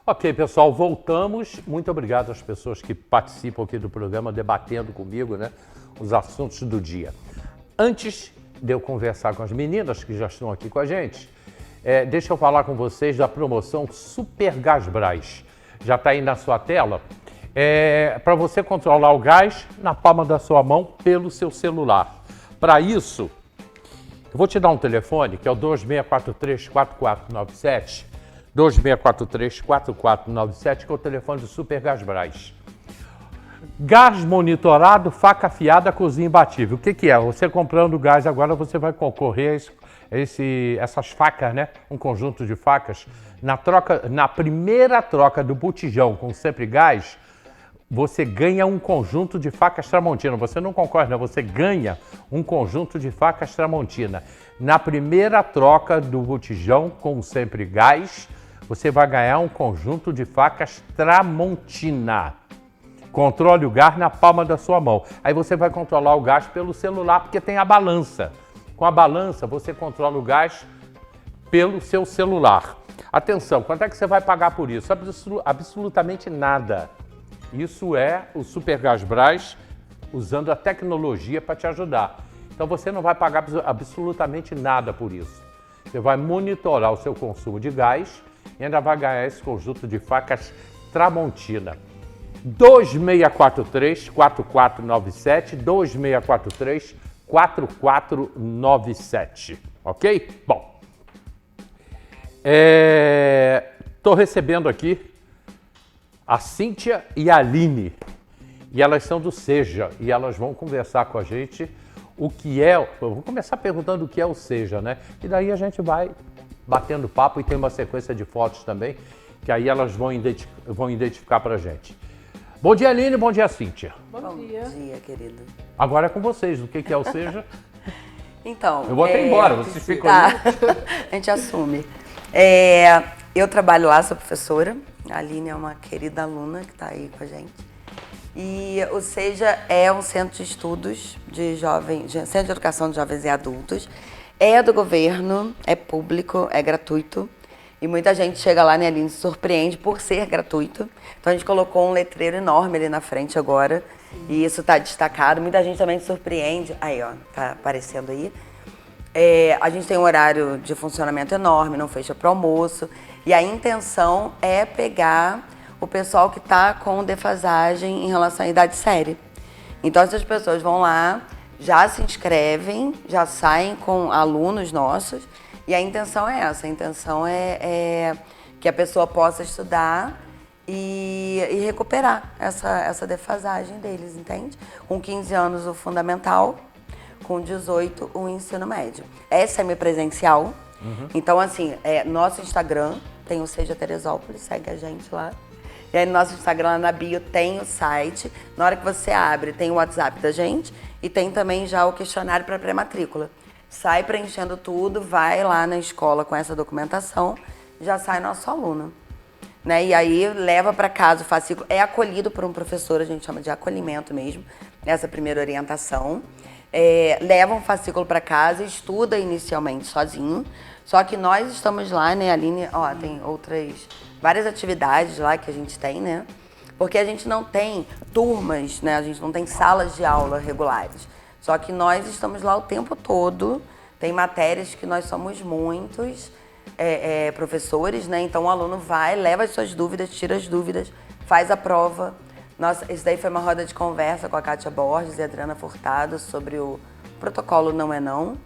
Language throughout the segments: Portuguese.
Ok, pessoal, voltamos. Muito obrigado às pessoas que participam aqui do programa, debatendo comigo, né, os assuntos do dia. Antes de eu conversar com as meninas que já estão aqui com a gente, deixa eu falar com vocês da promoção Super Gás Brás. Já está aí na sua tela. Para você controlar o gás na palma da sua mão pelo seu celular. Para isso, eu vou te dar um telefone, que é o 2643-4497, 2643-4497, que é o telefone do Super Gás Brás. Gás monitorado, faca afiada, cozinha imbatível. O que é? Você comprando gás agora, você vai concorrer a essas facas, né? Um conjunto de facas. Na primeira troca do botijão com Sempre Gás, você ganha um conjunto de facas Tramontina. Você não concorre, não. Você ganha um conjunto de facas Tramontina. Na primeira troca do botijão com Sempre Gás, você vai ganhar um conjunto de facas Tramontina. Controle o gás na palma da sua mão. Aí você vai controlar o gás pelo celular, porque tem a balança. Com a balança, você controla o gás pelo seu celular. Atenção, quanto é que você vai pagar por isso? Absolutamente nada. Isso é o Super Gás Brás usando a tecnologia para te ajudar. Então você não vai pagar absolutamente nada por isso. Você vai monitorar o seu consumo de gás e ainda vai ganhar esse conjunto de facas Tramontina. 2643-4497, 2643-4497, ok? Bom, estou recebendo aqui a Cíntia e a Aline, e elas são do Seja, e elas vão conversar com a gente o que é, eu vou começar perguntando o que é o Seja, né? E daí a gente vai batendo papo e tem uma sequência de fotos também, que aí elas vão identificar pra gente. Bom dia, Aline, bom dia, Cíntia. Bom dia. Bom dia, querido. Agora é com vocês, o que é o Seja? Então... Eu vou até embora, vocês ficam tá. aí. A gente assume. Eu trabalho lá, sou professora. A Aline é uma querida aluna que está aí com a gente. E o Seja é um centro de estudos de jovens, centro de educação de jovens e adultos. É do governo, é público, é gratuito. E muita gente chega lá, né, Aline, se surpreende por ser gratuito. Então a gente colocou um letreiro enorme ali na frente agora. E isso está destacado. Muita gente também se surpreende. Aí, ó, tá aparecendo aí. A gente tem um horário de funcionamento enorme, não fecha para almoço. E a intenção é pegar o pessoal que está com defasagem em relação à idade séria. Então essas pessoas vão lá, já se inscrevem, já saem com alunos nossos. E a intenção é essa, a intenção é que a pessoa possa estudar e recuperar essa defasagem deles, entende? Com 15 anos o fundamental, com 18 o ensino médio. É semipresencial, então assim, nosso Instagram tem o Seja Teresópolis, segue a gente lá. E aí no nosso Instagram, lá na bio, tem o site. Na hora que você abre, tem o WhatsApp da gente e tem também já o questionário para pré-matrícula. Sai preenchendo tudo, vai lá na escola com essa documentação, já sai nosso aluno. Né? E aí leva para casa o fascículo, é acolhido por um professor, a gente chama de acolhimento mesmo, essa primeira orientação. Leva um fascículo para casa, estuda inicialmente sozinho, só que nós estamos lá, né, Aline, ó, tem várias atividades lá que a gente tem, né? Porque a gente não tem turmas, né? A gente não tem salas de aula regulares. Só que nós estamos lá o tempo todo, tem matérias que nós somos muitos professores, né? Então o aluno vai, leva as suas dúvidas, tira as dúvidas, faz a prova. Nossa, isso daí foi uma roda de conversa com a Kátia Borges e a Adriana Furtado sobre o protocolo Não é Não,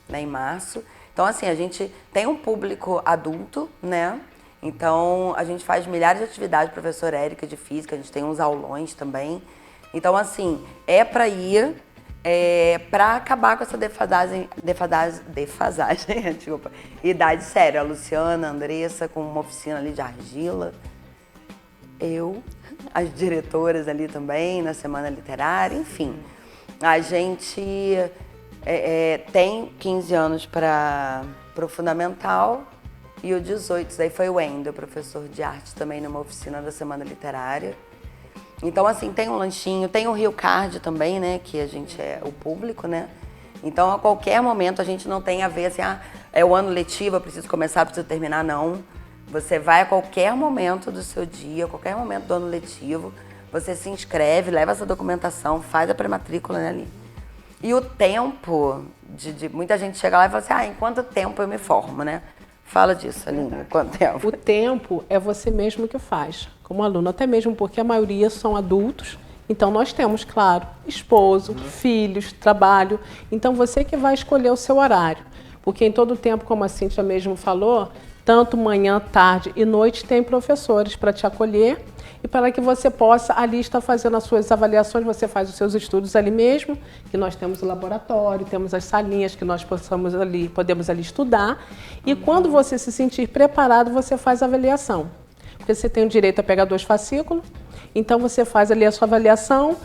né, em março. Então assim, a gente tem um público adulto, né? Então a gente faz milhares de atividades, professora Érica de física, a gente tem uns aulões também. Então assim, é para ir... para acabar com essa defasagem, desculpa, idade séria. A Luciana, a Andressa com uma oficina ali de argila, as diretoras ali também na semana literária, enfim. A gente tem 15 anos para o fundamental e o 18, daí foi o Wendel, professor de arte também numa oficina da semana literária. Então, assim, tem um lanchinho, tem o Rio Card também, né? Que a gente é o público, né? Então, a qualquer momento, a gente não tem a ver assim, é o ano letivo, eu preciso começar, preciso terminar, não. Você vai a qualquer momento do seu dia, a qualquer momento do ano letivo, você se inscreve, leva essa documentação, faz a pré-matrícula, né, ali. E o tempo, muita gente chega lá e fala assim, em quanto tempo eu me formo, né? Fala disso, Aline, quanto tempo? O tempo é você mesmo que faz, como aluno, até mesmo porque a maioria são adultos. Então, nós temos, claro, esposo, filhos, trabalho. Então, você que vai escolher o seu horário. Porque em todo tempo, como a Cíntia mesmo falou, tanto manhã, tarde e noite, tem professores para te acolher e para que você possa ali estar fazendo as suas avaliações, você faz os seus estudos ali mesmo, que nós temos o laboratório, temos as salinhas que nós podemos ali estudar. E quando você se sentir preparado, você faz a avaliação. Porque você tem o direito a pegar 2 fascículos, então você faz ali a sua avaliação.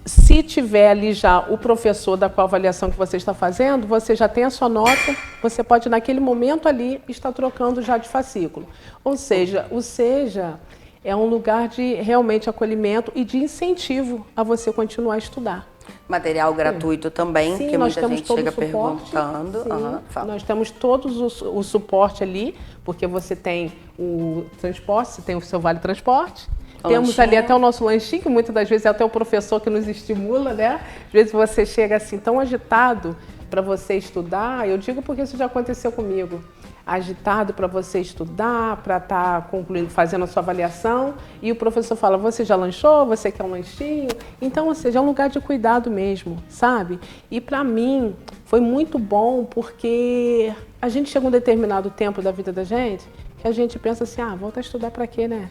Se tiver ali já o professor da qual avaliação que você está fazendo, você já tem a sua nota, você pode naquele momento ali estar trocando já de fascículo. Ou seja, o SEJA é um lugar de realmente acolhimento e de incentivo a você continuar a estudar. Material gratuito também, Sim, que nós muita temos gente todo chega o suporte. perguntando. Sim, nós temos todos o suporte ali, porque você tem o transporte, você tem o seu vale transporte. Temos ali até o nosso lanchinho, que muitas das vezes é até o professor que nos estimula, né? Às vezes você chega assim tão agitado para você estudar, eu digo porque isso já aconteceu comigo. Agitado para você estudar, para estar concluindo, fazendo a sua avaliação, e o professor fala, você já lanchou? Você quer um lanchinho? Então, ou seja, é um lugar de cuidado mesmo, sabe? E para mim foi muito bom porque a gente chega a um determinado tempo da vida da gente que a gente pensa assim, volta a estudar para quê, né?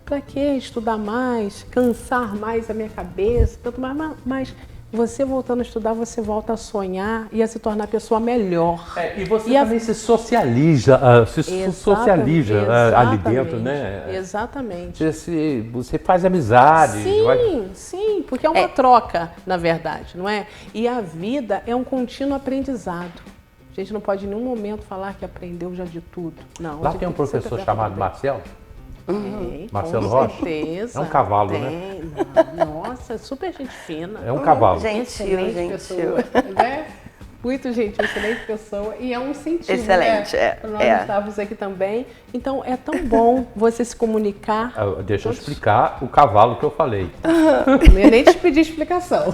Para que estudar mais, cansar mais a minha cabeça, tanto mais, mas você voltando a estudar, você volta a sonhar e a se tornar a pessoa melhor. E você também se socializa, ali dentro, né? Exatamente. Você faz amizade. Sim, porque é uma troca, na verdade, não é? E a vida é um contínuo aprendizado. A gente não pode em nenhum momento falar que aprendeu já de tudo. Não. Lá tem um professor chamado Marcelo. Tem, Marcelo com Rocha? certeza. É um cavalo, tem, né? Nossa, super gente fina. É um cavalo. Gentil. Pessoa, né? Muito gentil, excelente pessoa. E é um incentivo, excelente, né? Nós estávamos aqui também. Então, é tão bom você se comunicar. Deixa eu explicar o cavalo que eu falei. Não ia nem te pedir explicação.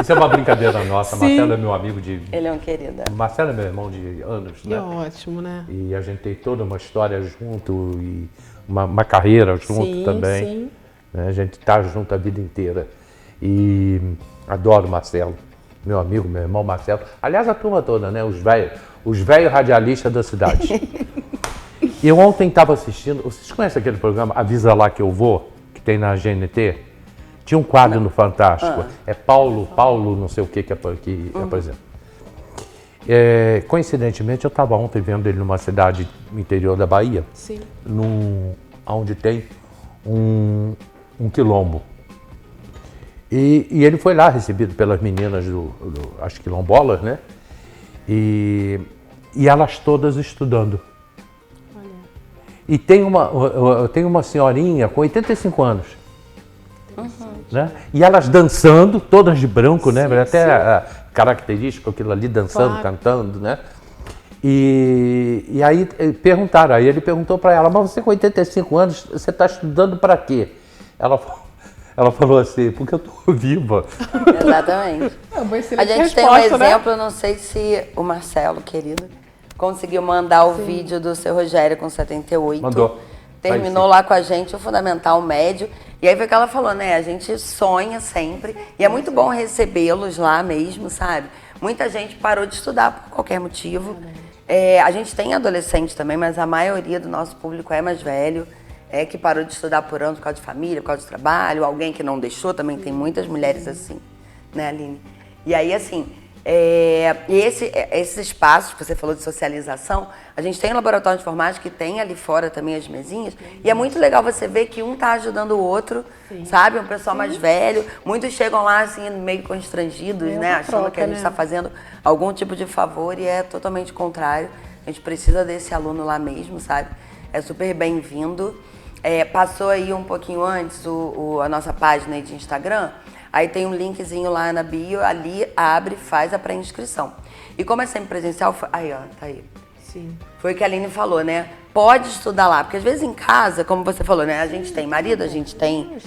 Isso é uma brincadeira nossa. Sim. Marcelo é meu amigo de... Ele é um querido. Marcelo é meu irmão de anos, né? Que ótimo, né? E a gente tem toda uma história junto e uma carreira junto também. Sim. A gente está junto a vida inteira. E adoro o Marcelo, meu amigo, meu irmão Marcelo. Aliás, a turma toda, né? Os velhos radialistas da cidade. E eu ontem estava assistindo, vocês conhecem aquele programa Avisa Lá Que Eu Vou, que tem na GNT? Tinha um quadro no Fantástico. É Paulo não sei o que apresenta. Coincidentemente, eu estava ontem vendo ele numa cidade no interior da Bahia, Sim. onde tem um quilombo. E ele foi lá recebido pelas meninas as quilombolas, né? E elas todas estudando. Olha. E tem uma senhorinha com 85 anos. Né? E elas dançando, todas de branco, né? Até característico aquilo ali, dançando, claro. Cantando, né? E aí perguntaram, aí ele perguntou para ela, mas você com 85 anos, você está estudando para quê? Ela falou assim, porque eu estou viva. Exatamente. A gente tem um exemplo, não sei se o Marcelo, querido, conseguiu mandar o vídeo do seu Rogério com 78. Mandou. Terminou lá com a gente o Fundamental Médio. E aí foi o que ela falou, né? A gente sonha sempre. E é muito bom recebê-los lá mesmo, sabe? Muita gente parou de estudar por qualquer motivo. A gente tem adolescente também, mas a maioria do nosso público é mais velho. Que parou de estudar por anos por causa de família, por causa de trabalho. Alguém que não deixou, também tem muitas mulheres assim, né, Aline? E aí, assim... esses espaços que você falou de socialização, a gente tem um laboratório de informática que tem ali fora também as mesinhas, e é muito legal você ver que um está ajudando o outro, sabe? Um pessoal mais velho, muitos chegam lá assim meio constrangidos, né? Achando que a gente está fazendo algum tipo de favor e é totalmente contrário. A gente precisa desse aluno lá mesmo, sabe? É super bem-vindo. Passou aí um pouquinho antes a nossa página aí de Instagram, aí tem um linkzinho lá na bio, ali abre, faz a pré-inscrição. E como é sempre presencial, aí ó, tá aí. Sim. Foi o que a Aline falou, né? Pode estudar lá, porque às vezes em casa, como você falou, né? A gente tem marido, a gente tem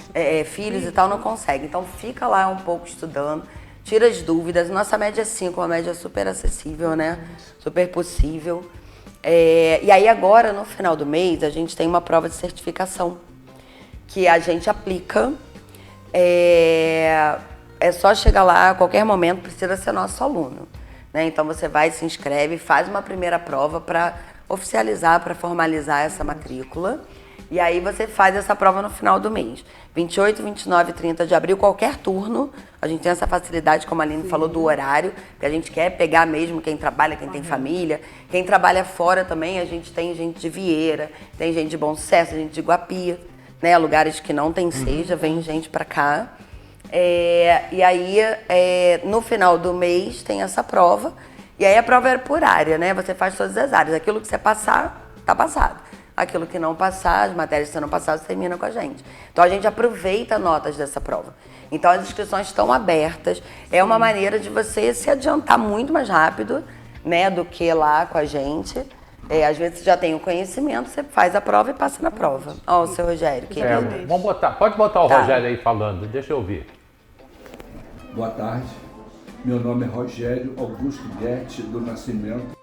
filhos e tal, não consegue. Então fica lá um pouco estudando, tira as dúvidas. Nossa média é 5, uma média super acessível, né? Super possível. E aí agora, no final do mês, a gente tem uma prova de certificação que a gente aplica. É só chegar lá a qualquer momento, precisa ser nosso aluno. Né? Então você vai, se inscreve, faz uma primeira prova para oficializar, para formalizar essa matrícula. E aí você faz essa prova no final do mês. 28, 29 e 30 de abril, qualquer turno. A gente tem essa facilidade, como a Aline falou, do horário, que a gente quer pegar mesmo quem trabalha, quem tem família. Quem trabalha fora também, a gente tem gente de Vieira, tem gente de Bom Sucesso, gente de Guapia, né? Lugares que não tem seja, vem gente para cá. E aí, no final do mês, tem essa prova. E aí a prova é por área, né? Você faz todas as áreas. Aquilo que você passar, tá passado. Aquilo que não passar, as matérias que você não passar, você termina com a gente. Então a gente aproveita notas dessa prova. Então as inscrições estão abertas. É uma maneira de você se adiantar muito mais rápido, né? Do que lá com a gente. Às vezes você já tem o conhecimento, você faz a prova e passa na prova. Ó, o seu Rogério, querido. Pode botar o Rogério aí falando, deixa eu ouvir. Boa tarde, meu nome é Rogério Augusto Guetti do Nascimento.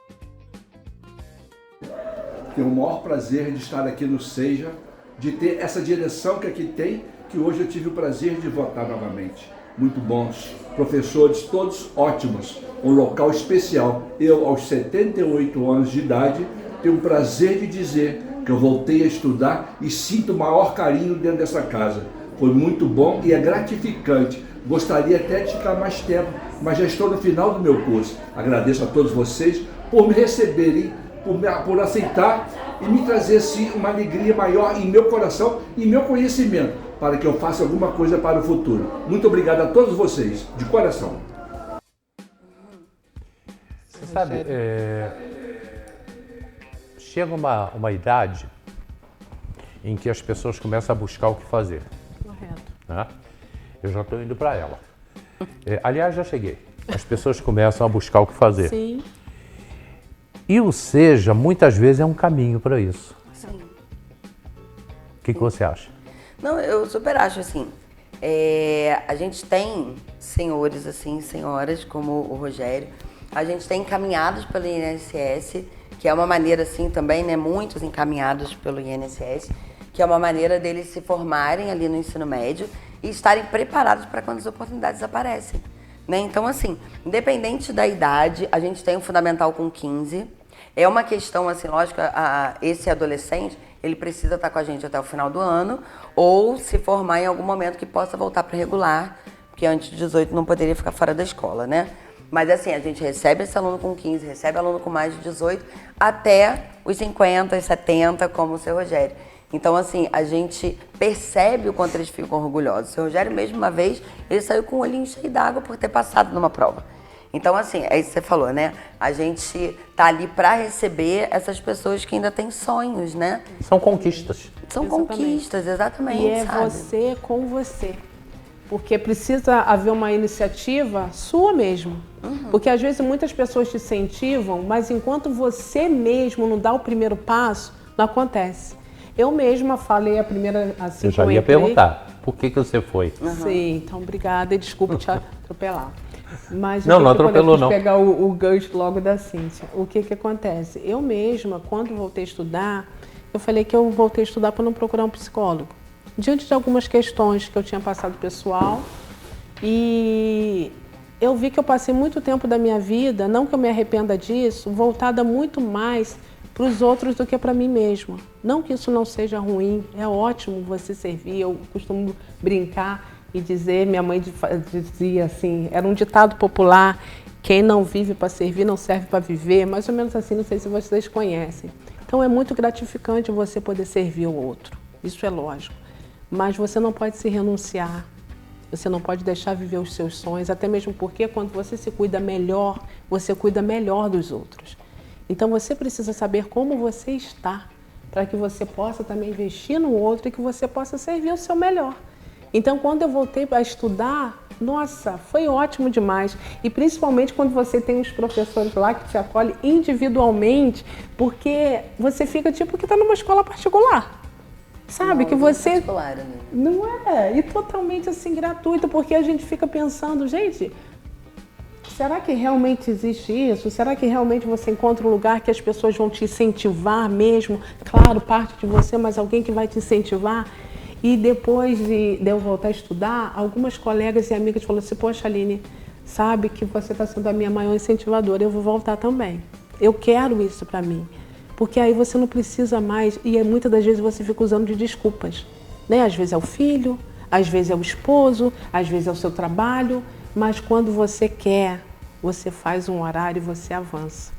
Tenho o maior prazer de estar aqui no Seja, de ter essa direção que aqui tem, que hoje eu tive o prazer de votar novamente. Muito bons, professores todos ótimos, um local especial. Eu, aos 78 anos de idade, tenho o prazer de dizer que eu voltei a estudar e sinto o maior carinho dentro dessa casa. Foi muito bom e é gratificante. Gostaria até de ficar mais tempo, mas já estou no final do meu curso. Agradeço a todos vocês por me receberem, por aceitar e me trazer assim, uma alegria maior em meu coração e meu conhecimento, para que eu faça alguma coisa para o futuro. Muito obrigado a todos vocês, de coração. Você sabe, chega uma idade em que as pessoas começam a buscar o que fazer. Correto. Né? Eu já estou indo para ela. Aliás, já cheguei. As pessoas começam a buscar o que fazer. Sim. E o Seja, muitas vezes, é um caminho para isso. Sim. O que você acha? Não, eu super acho assim. A gente tem senhores, assim, senhoras, como o Rogério. A gente tem encaminhados pelo INSS, que é uma maneira, assim, também, né? Muitos encaminhados pelo INSS, que é uma maneira deles se formarem ali no ensino médio e estarem preparados para quando as oportunidades aparecem. Né? Então, assim, independente da idade, a gente tem um fundamental com 15. É uma questão, assim, lógico, esse adolescente, ele precisa estar com a gente até o final do ano ou se formar em algum momento que possa voltar para regular, porque antes de 18 não poderia ficar fora da escola, né? Mas, assim, a gente recebe esse aluno com 15, recebe aluno com mais de 18, até os 50, 70, como o seu Rogério. Então, assim, a gente percebe o quanto eles ficam orgulhosos. O seu Rogério, mesmo uma vez, ele saiu com o olhinho cheio d'água por ter passado numa prova. Então, assim, é isso que você falou, né? A gente tá ali para receber essas pessoas que ainda têm sonhos, né? São conquistas. São Exatamente. conquistas, exatamente, E é sabe? você com você. Porque precisa haver uma iniciativa sua mesmo. Porque às vezes muitas pessoas te incentivam, mas enquanto você mesmo não dá o primeiro passo, não acontece. Eu mesma falei a primeira, assim, Eu já ia perguntar, por que você foi? Sim, então obrigada e desculpa te atropelar. Mas Não, não quando eu atropelou, quis não. pegar o gancho logo da Cíntia. O que acontece? Eu mesma, quando voltei a estudar, eu falei que eu voltei a estudar para não procurar um psicólogo. Diante de algumas questões que eu tinha passado pessoal, e eu vi que eu passei muito tempo da minha vida, não que eu me arrependa disso, voltada muito mais para os outros do que para mim mesma. Não que isso não seja ruim, é ótimo você servir. Eu costumo brincar e dizer, minha mãe dizia assim, era um ditado popular, quem não vive para servir não serve para viver, mais ou menos assim, não sei se vocês conhecem. Então é muito gratificante você poder servir o outro, isso é lógico. Mas você não pode se renunciar, você não pode deixar viver os seus sonhos, até mesmo porque quando você se cuida melhor, você cuida melhor dos outros. Então você precisa saber como você está, para que você possa também investir no outro e que você possa servir o seu melhor. Então, quando eu voltei para estudar, nossa, foi ótimo demais. E principalmente quando você tem os professores lá que te acolhem individualmente, porque você fica tipo que está numa escola particular. Sabe, que você... Né? Não é, e totalmente assim gratuito, porque a gente fica pensando, gente, será que realmente existe isso? Será que realmente você encontra um lugar que as pessoas vão te incentivar mesmo? Claro, parte de você, mas alguém que vai te incentivar. E depois de eu voltar a estudar, algumas colegas e amigas falaram assim, poxa, Aline, sabe que você está sendo a minha maior incentivadora, eu vou voltar também. Eu quero isso para mim. Porque aí você não precisa mais, e muitas das vezes você fica usando de desculpas. Né? Às vezes é o filho, às vezes é o esposo, às vezes é o seu trabalho, mas quando você quer, você faz um horário e você avança.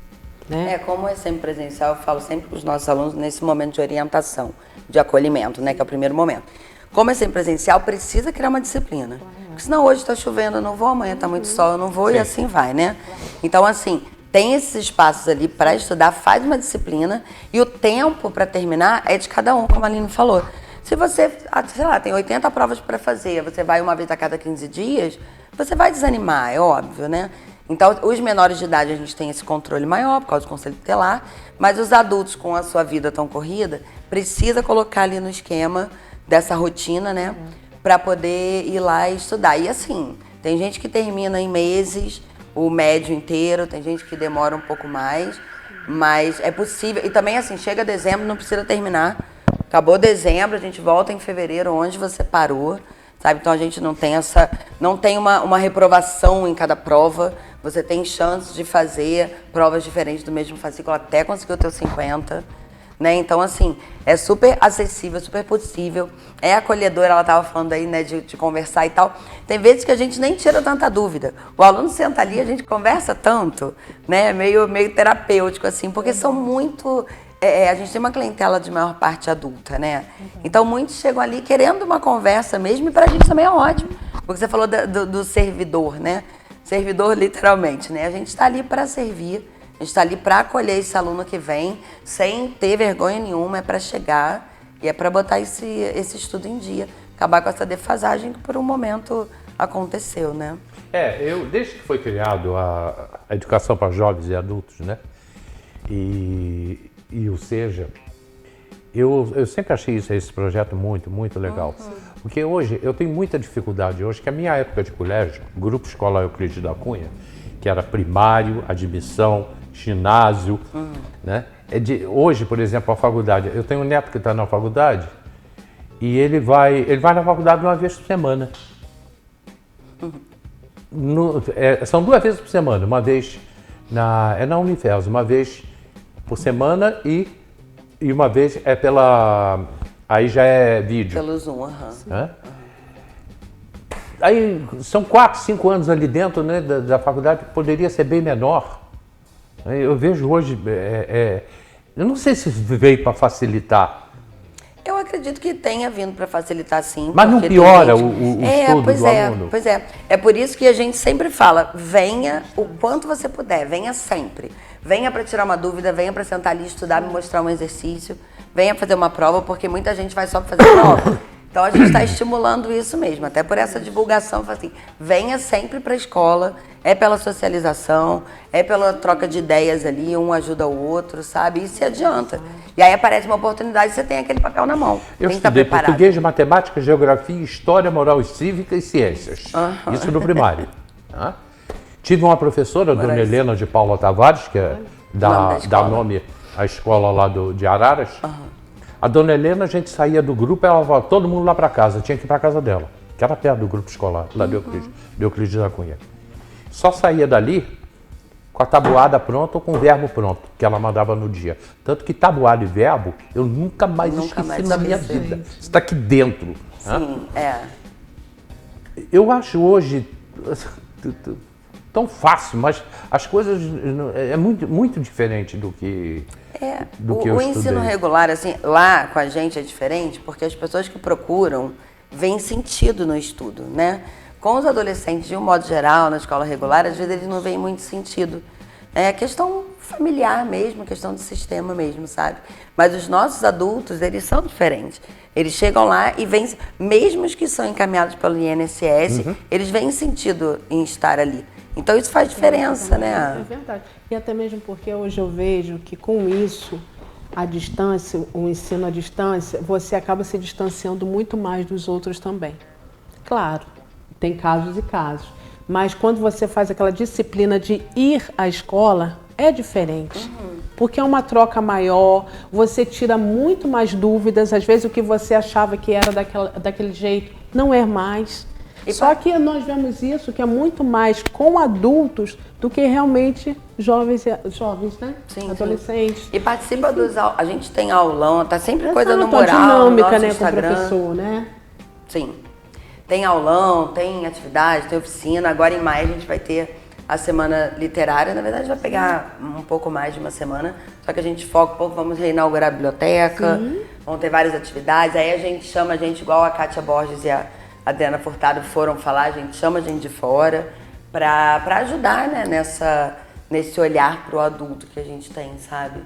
Né? Como é sempre presencial, eu falo sempre com os nossos alunos nesse momento de orientação, de acolhimento, né, que é o primeiro momento. Como é sempre presencial, precisa criar uma disciplina. Porque senão hoje está chovendo, eu não vou, amanhã está muito sol, eu não vou, e assim vai, né? Então, assim, tem esses espaços ali para estudar, faz uma disciplina e o tempo para terminar é de cada um, como a Aline falou. Se você, sei lá, tem 80 provas para fazer, você vai uma vez a cada 15 dias, você vai desanimar, é óbvio, né? Então, os menores de idade a gente tem esse controle maior por causa do conselho tutelar, mas os adultos com a sua vida tão corrida, precisa colocar ali no esquema dessa rotina, né? Para poder ir lá e estudar. E assim, tem gente que termina em meses, o médio inteiro, tem gente que demora um pouco mais, mas é possível. E também assim, chega dezembro, não precisa terminar. Acabou dezembro, a gente volta em fevereiro, onde você parou, sabe? Então a gente não tem uma reprovação em cada prova. Você tem chances de fazer provas diferentes do mesmo fascículo até conseguir o teu 50. Né? Então, assim, é super acessível, super possível, é acolhedora, ela estava falando aí, né, de conversar e tal. Tem vezes que a gente nem tira tanta dúvida. O aluno senta ali, a gente conversa tanto, né, meio terapêutico, assim, porque são muito... a gente tem uma clientela de maior parte adulta, né? Então, muitos chegam ali querendo uma conversa mesmo, e pra gente também é ótimo. Porque você falou do servidor, né? Servidor, literalmente, né? A gente está ali para servir. A gente está ali para acolher esse aluno que vem, sem ter vergonha nenhuma, é para chegar e é para botar esse estudo em dia, acabar com essa defasagem que por um momento aconteceu, né? Desde que foi criado a educação para jovens e adultos, né? E o SEJA, eu sempre achei esse projeto muito, muito legal. Porque hoje, eu tenho muita dificuldade hoje, que a minha época de colégio, Grupo Escolar Euclides da Cunha, que era primário, admissão, ginásio, né? Hoje, por exemplo, a faculdade, eu tenho um neto que está na faculdade e ele vai na faculdade uma vez por semana. São 2 vezes por semana, uma vez na Unifels, uma vez por semana e uma vez aí já é vídeo. Pelo Zoom, Aí são 4, 5 anos ali dentro, né, da faculdade, que poderia ser bem menor. Eu vejo hoje, eu não sei se veio para facilitar. Eu acredito que tenha vindo para facilitar, sim. Mas não piora o estudo do aluno? Pois é. É por isso que a gente sempre fala, venha o quanto você puder, venha sempre. Venha para tirar uma dúvida, venha para sentar ali, estudar, me mostrar um exercício, venha fazer uma prova, porque muita gente vai só para fazer prova. Então a gente está estimulando isso mesmo, até por essa divulgação, assim, venha sempre para a escola, é pela socialização, é pela troca de ideias ali, um ajuda o outro, sabe? E se adianta. E aí aparece uma oportunidade e você tem aquele papel na mão. Eu estudei português, matemática, geografia, história, moral e cívica e ciências. Isso no primário. Tive uma professora, a dona Helena de Paula Tavares, que é dá nome à escola lá de Araras. A dona Helena, a gente saía do grupo, ela falava, todo mundo lá para casa, tinha que ir para casa dela, que era perto do grupo escolar, lá de Euclides da Cunha. Só saía dali com a tabuada pronta ou com o verbo pronto, que ela mandava no dia. Tanto que tabuada e verbo, eu nunca mais esqueci na minha vida. Isso está aqui dentro. Sim, Eu acho hoje tão fácil, mas as coisas é muito, muito diferente do que o ensino regular, assim, lá com a gente é diferente, porque as pessoas que procuram veem sentido no estudo, né? Com os adolescentes, de um modo geral, na escola regular, às vezes eles não veem muito sentido. É questão familiar mesmo, questão de sistema mesmo, sabe? Mas os nossos adultos, eles são diferentes. Eles chegam lá e vêm, mesmo os que são encaminhados pelo INSS, eles veem sentido em estar ali. Então isso faz diferença, né? É verdade. E até mesmo porque hoje eu vejo que com isso, a distância, o ensino à distância, você acaba se distanciando muito mais dos outros também. Claro, tem casos e casos. Mas quando você faz aquela disciplina de ir à escola, é diferente. Porque é uma troca maior, você tira muito mais dúvidas. Às vezes o que você achava que era daquele jeito não é mais. Só que nós vemos isso, que é muito mais com adultos do que realmente jovens, né? Sim, adolescentes. Sim. E participa a gente tem aulão, tá sempre coisa no a mural, dinâmica, no nosso né, Instagram. com o professor, né? Sim. Tem aulão, tem atividade, tem oficina. Agora em maio a gente vai ter a semana literária. Na verdade vai pegar um pouco mais de uma semana, só que a gente foca um pouco, vamos reinaugurar a biblioteca, vão ter várias atividades. Aí a gente chama a gente, igual a Kátia Borges e a Adriana Furtado foram falar, a gente chama a gente de fora para ajudar, né, nesse olhar pro adulto que a gente tem, sabe?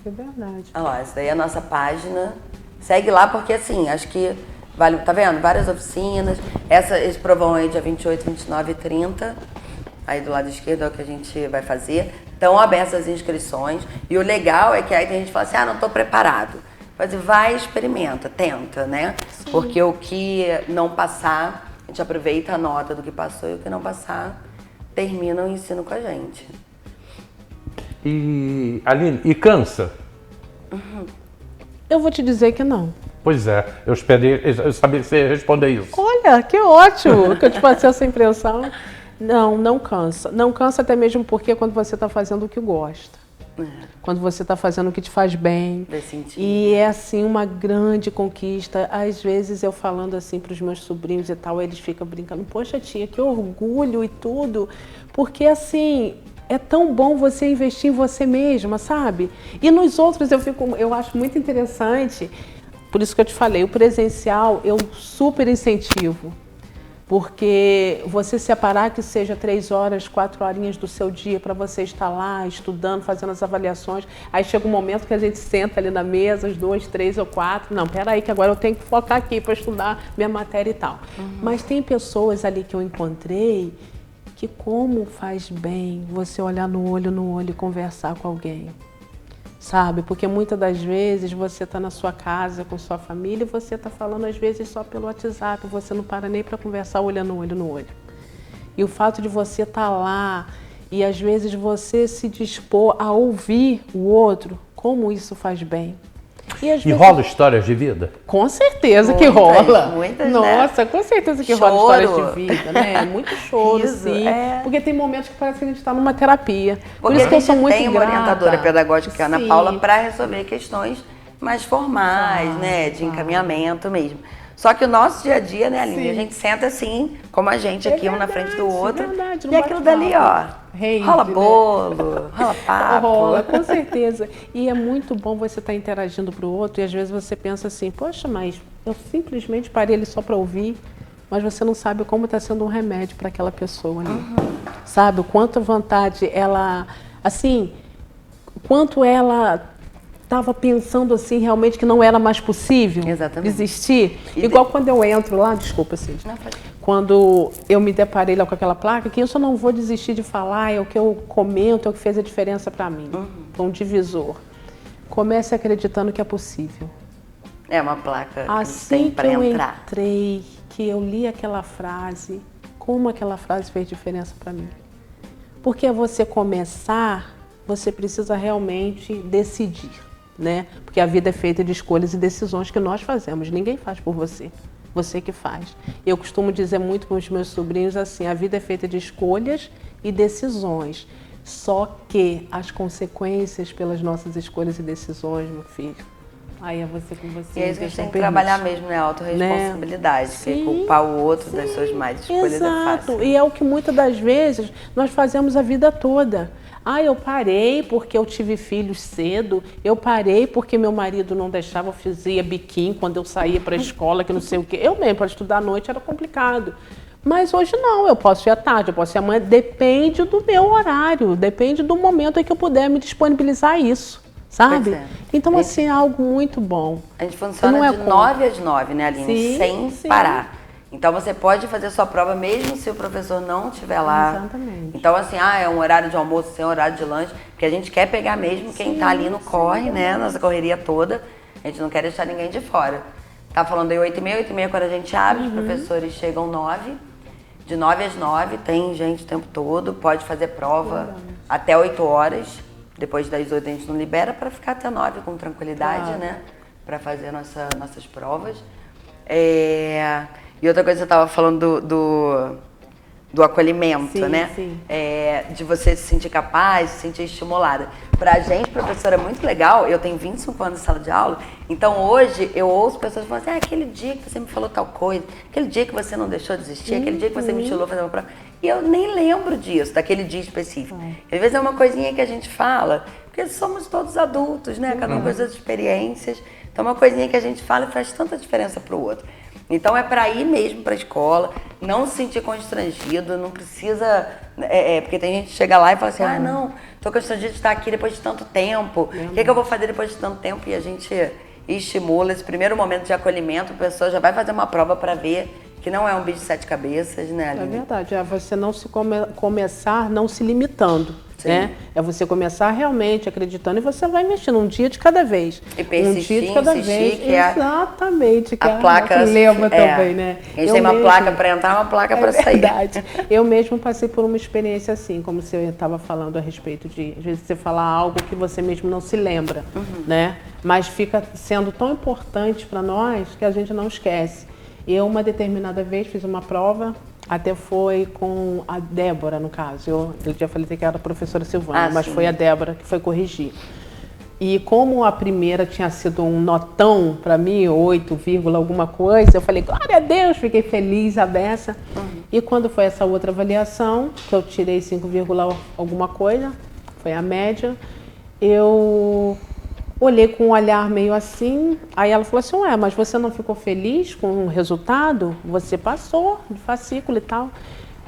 É verdade. Olha lá, essa daí é a nossa página. Segue lá porque assim, acho que vale, tá vendo? Várias oficinas. Esse provão aí dia 28, 29 e 30. Aí do lado esquerdo é o que a gente vai fazer. Estão abertas as inscrições. E o legal é que aí tem gente que fala assim, não tô preparado. Mas vai, experimenta, tenta, né? Sim. Porque o que não passar, a gente aproveita a nota do que passou e o que não passar, termina o ensino com a gente. E, Aline, e cansa? Eu vou te dizer que não. Pois é, eu sabia que você ia responder isso. Olha, que ótimo que eu te passei essa impressão. Não, não cansa. Não cansa até mesmo porque quando você está fazendo o que gosta. Quando você está fazendo o que te faz bem. E é assim uma grande conquista. Às vezes eu falando assim para os meus sobrinhos e tal, eles ficam brincando, poxa tia, que orgulho e tudo. Porque assim, é tão bom você investir em você mesma, sabe? E nos outros eu acho muito interessante, por isso que eu te falei, o presencial eu super incentivo. Porque você separar que seja 3 horas, 4 horinhas do seu dia para você estar lá estudando, fazendo as avaliações. Aí chega um momento que a gente senta ali na mesa, as 2, 3 ou 4. Não, peraí que agora eu tenho que focar aqui para estudar minha matéria e tal. Mas tem pessoas ali que eu encontrei que como faz bem você olhar no olho e conversar com alguém. Sabe? Porque muitas das vezes você está na sua casa com sua família e você está falando às vezes só pelo WhatsApp, você não para nem para conversar olhando no olho. E o fato de você estar lá e às vezes você se dispor a ouvir o outro, como isso faz bem. E rola histórias de vida? Com certeza que rola. Muitas, Nossa, né? Com certeza que Choro. rola histórias de vida, né? Muito choro, Riso, sim. é. Porque tem momentos que parece que a gente está numa terapia. Por Porque isso que eu sou a gente muito tem uma grata. orientadora pedagógica, que é a Ana Sim. Paula, para resolver questões mais formais, né? De encaminhamento mesmo. Só que o nosso dia a dia, né, Aline? Sim. A gente senta assim, como a gente aqui, um na frente do outro. Verdade, não E aquilo bate dali, papo. ó. Rende, rola né? bolo, rola papo. Rola, com certeza. E é muito bom você estar interagindo para o outro e às vezes você pensa assim, poxa, mas eu simplesmente parei ele só para ouvir, mas você não sabe como está sendo um remédio para aquela pessoa ali. Sabe, o quanto a vontade ela, assim, quanto ela estava pensando assim realmente que não era mais possível desistir. Igual quando eu entro lá, desculpa, Cid. Quando eu me deparei lá com aquela placa, que eu só não vou desistir de falar, é o que eu comento, é o que fez a diferença para mim. Foi um divisor. Comece acreditando que é possível. É uma placa assim que tem que eu entrar. entrei, que eu li aquela frase, como aquela frase fez diferença para mim. Porque você começar, você precisa realmente decidir, né? Porque a vida é feita de escolhas e decisões que nós fazemos, ninguém faz por você. Você que faz. Eu costumo dizer muito com os meus sobrinhos assim, a vida é feita de escolhas e decisões. Só que as consequências pelas nossas escolhas e decisões, meu filho, aí é você com você. E é isso que a gente tem que trabalhar mesmo, né? A autorresponsabilidade. Né? Porque culpar o outro das suas más escolhas é fácil. E é o que muitas das vezes nós fazemos a vida toda. Eu parei porque eu tive filhos cedo, eu parei porque meu marido não deixava, eu fazia biquinho quando eu saía para a escola, que não sei o quê. Eu mesmo, para estudar à noite era complicado. Mas hoje não, eu posso ir à tarde, eu posso ir amanhã, depende do meu horário, depende do momento em que eu puder me disponibilizar a isso, sabe? Pois é. Então, assim, é algo muito bom. A gente funciona Não é de como. 9 às 9, né, Aline? Sim, Sem sim. parar. Então você pode fazer sua prova mesmo se o professor não estiver lá. Exatamente. Então, assim, é um horário de almoço, sem horário de lanche, porque a gente quer pegar mesmo quem tá ali no corre, né? Nossa correria toda. A gente não quer deixar ninguém de fora. Tá falando aí 8h30, 8h30 quando a gente abre, os professores chegam 9. De 9 às 9, tem gente o tempo todo, pode fazer prova até 8 horas. Depois das 8 a gente não libera para ficar até 9 com tranquilidade, né? Para fazer nossas provas. E outra coisa que você estava falando do acolhimento, Sim, né? sim. De você se sentir capaz, se sentir estimulada. Pra gente, professora, é muito legal. Eu tenho 25 anos de sala de aula, então hoje eu ouço pessoas falando assim, aquele dia que você me falou tal coisa, aquele dia que você não deixou de existir, aquele dia que você me estimulou a fazer uma prova. E eu nem lembro disso, daquele dia específico. Às vezes é uma coisinha que a gente fala, porque somos todos adultos, né? Cada um com as suas experiências. Então é uma coisinha que a gente fala e faz tanta diferença pro outro. Então é para ir mesmo para a escola, não se sentir constrangido, não precisa... porque tem gente que chega lá e fala assim, não, tô constrangido de estar aqui depois de tanto tempo, o que eu vou fazer depois de tanto tempo? E a gente estimula esse primeiro momento de acolhimento, a pessoa já vai fazer uma prova para ver que não é um bicho de 7 cabeças, né, Aline? É verdade, é você não se começar não se limitando, né? É você começar realmente acreditando e você vai investindo um dia de cada vez. E persistir, um dia de cada insistir, vez. que é Exatamente, que a placa lembra também, né? A gente tem uma placa para entrar, uma placa para sair. Verdade. Eu mesmo passei por uma experiência assim, como você estava falando a respeito de, às vezes, você falar algo que você mesmo não se lembra, né? Mas fica sendo tão importante para nós que a gente não esquece. Eu, uma determinada vez, fiz uma prova, até foi com a Débora, no caso. Eu já falei que era a professora Silvana, mas sim. foi a Débora que foi corrigir. E como a primeira tinha sido um notão para mim, 8, alguma coisa, eu falei, glória a Deus, fiquei feliz, a beça. E quando foi essa outra avaliação, que eu tirei 5, alguma coisa, foi a média, eu olhei com um olhar meio assim, aí ela falou assim, mas você não ficou feliz com o resultado? Você passou de fascículo e tal.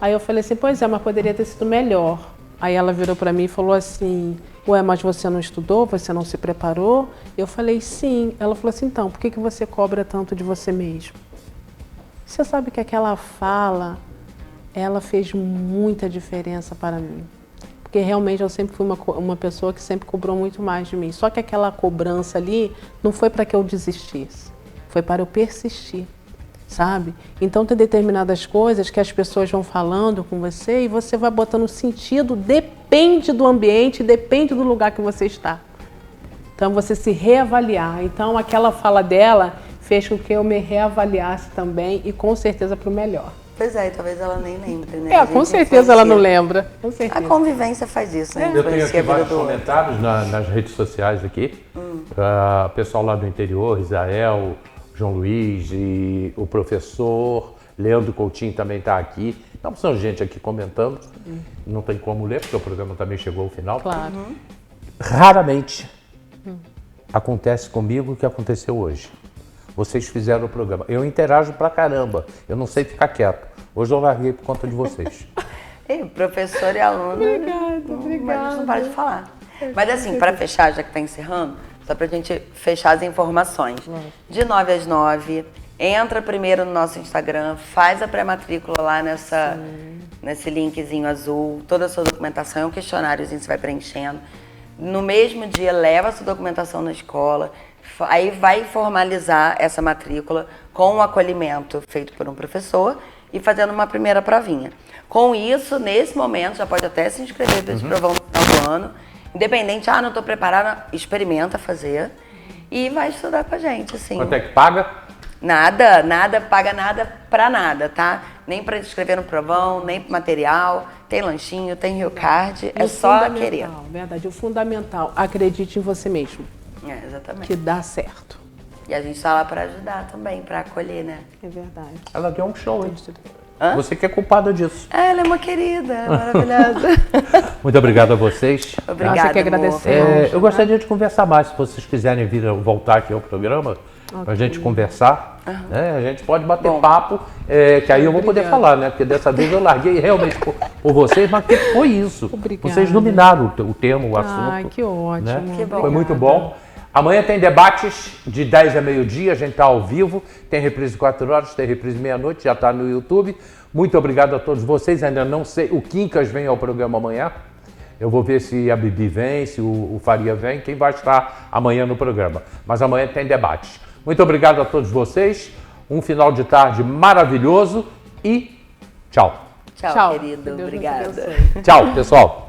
Aí eu falei assim, pois é, mas poderia ter sido melhor. Aí ela virou para mim e falou assim, mas você não estudou, você não se preparou? Eu falei, sim. Ela falou assim, então, por que você cobra tanto de você mesmo? Você sabe que aquela fala, ela fez muita diferença para mim. Porque realmente eu sempre fui uma pessoa que sempre cobrou muito mais de mim. Só que aquela cobrança ali não foi para que eu desistisse, foi para eu persistir, sabe? Então tem determinadas coisas que as pessoas vão falando com você e você vai botando sentido, depende do ambiente, depende do lugar que você está. Então você se reavaliar. Então aquela fala dela fez com que eu me reavaliasse também e com certeza para o melhor. Pois é, talvez ela nem lembre, né? Com certeza ela não lembra. Com certeza. A convivência faz isso, né? Eu tenho aqui vários do... comentários nas redes sociais aqui. Pessoal lá do interior, Israel, João Luiz e o professor Leandro Coutinho também está aqui. Então são gente aqui comentando. Não tem como ler, porque o programa também chegou ao final. Claro. Raramente acontece comigo o que aconteceu hoje. Vocês fizeram o programa. Eu interajo pra caramba. Eu não sei ficar quieto. Hoje eu larguei por conta de vocês. Professor e aluno. Obrigada. Mas a gente não para de falar. Mas assim, para fechar, já que está encerrando, só pra gente fechar as informações. De 9 às 9, entra primeiro no nosso Instagram, faz a pré-matrícula lá nesse linkzinho azul, toda a sua documentação, é um questionáriozinho que você vai preenchendo. No mesmo dia, leva a sua documentação na escola, aí vai formalizar essa matrícula com um acolhimento feito por um professor e fazendo uma primeira provinha. Com isso, nesse momento, já pode até se inscrever para esse provão no final do ano. Independente, não estou preparada, experimenta fazer e vai estudar com a gente, assim. Quanto é que paga? Nada, paga nada pra nada, tá? Nem pra inscrever no provão, nem pro material. Tem lanchinho, tem Rio Card, é só querer. Verdade, o fundamental, acredite em você mesmo. Exatamente. Que dá certo. E a gente tá lá pra ajudar também, pra acolher, né? É verdade. Ela deu um show, hein? Você que é culpada disso. Ela é uma querida, maravilhosa. Muito obrigado a vocês. Obrigada, Você que agradecemos. Eu gostaria de conversar mais, se vocês quiserem voltar aqui ao programa, pra gente conversar. Né? A gente pode bater Bom. papo, que aí eu vou poder falar, né? Porque dessa vez eu larguei realmente por vocês, mas que foi isso? Obrigada. Vocês dominaram o tema, o assunto. Ai, que ótimo. Né? Que bom. Foi muito bom. Amanhã tem debates de 10 a meio-dia, a gente está ao vivo, tem reprise 4 horas, tem reprise meia-noite, já está no YouTube. Muito obrigado a todos vocês, ainda não sei, o Quincas vem ao programa amanhã, eu vou ver se a Bibi vem, se o Faria vem, quem vai estar amanhã no programa. Mas amanhã tem debates. Muito obrigado a todos vocês, um final de tarde maravilhoso e tchau. Tchau, Tchau. querido. Que Deus nos Obrigada. abençoe. Tchau, pessoal.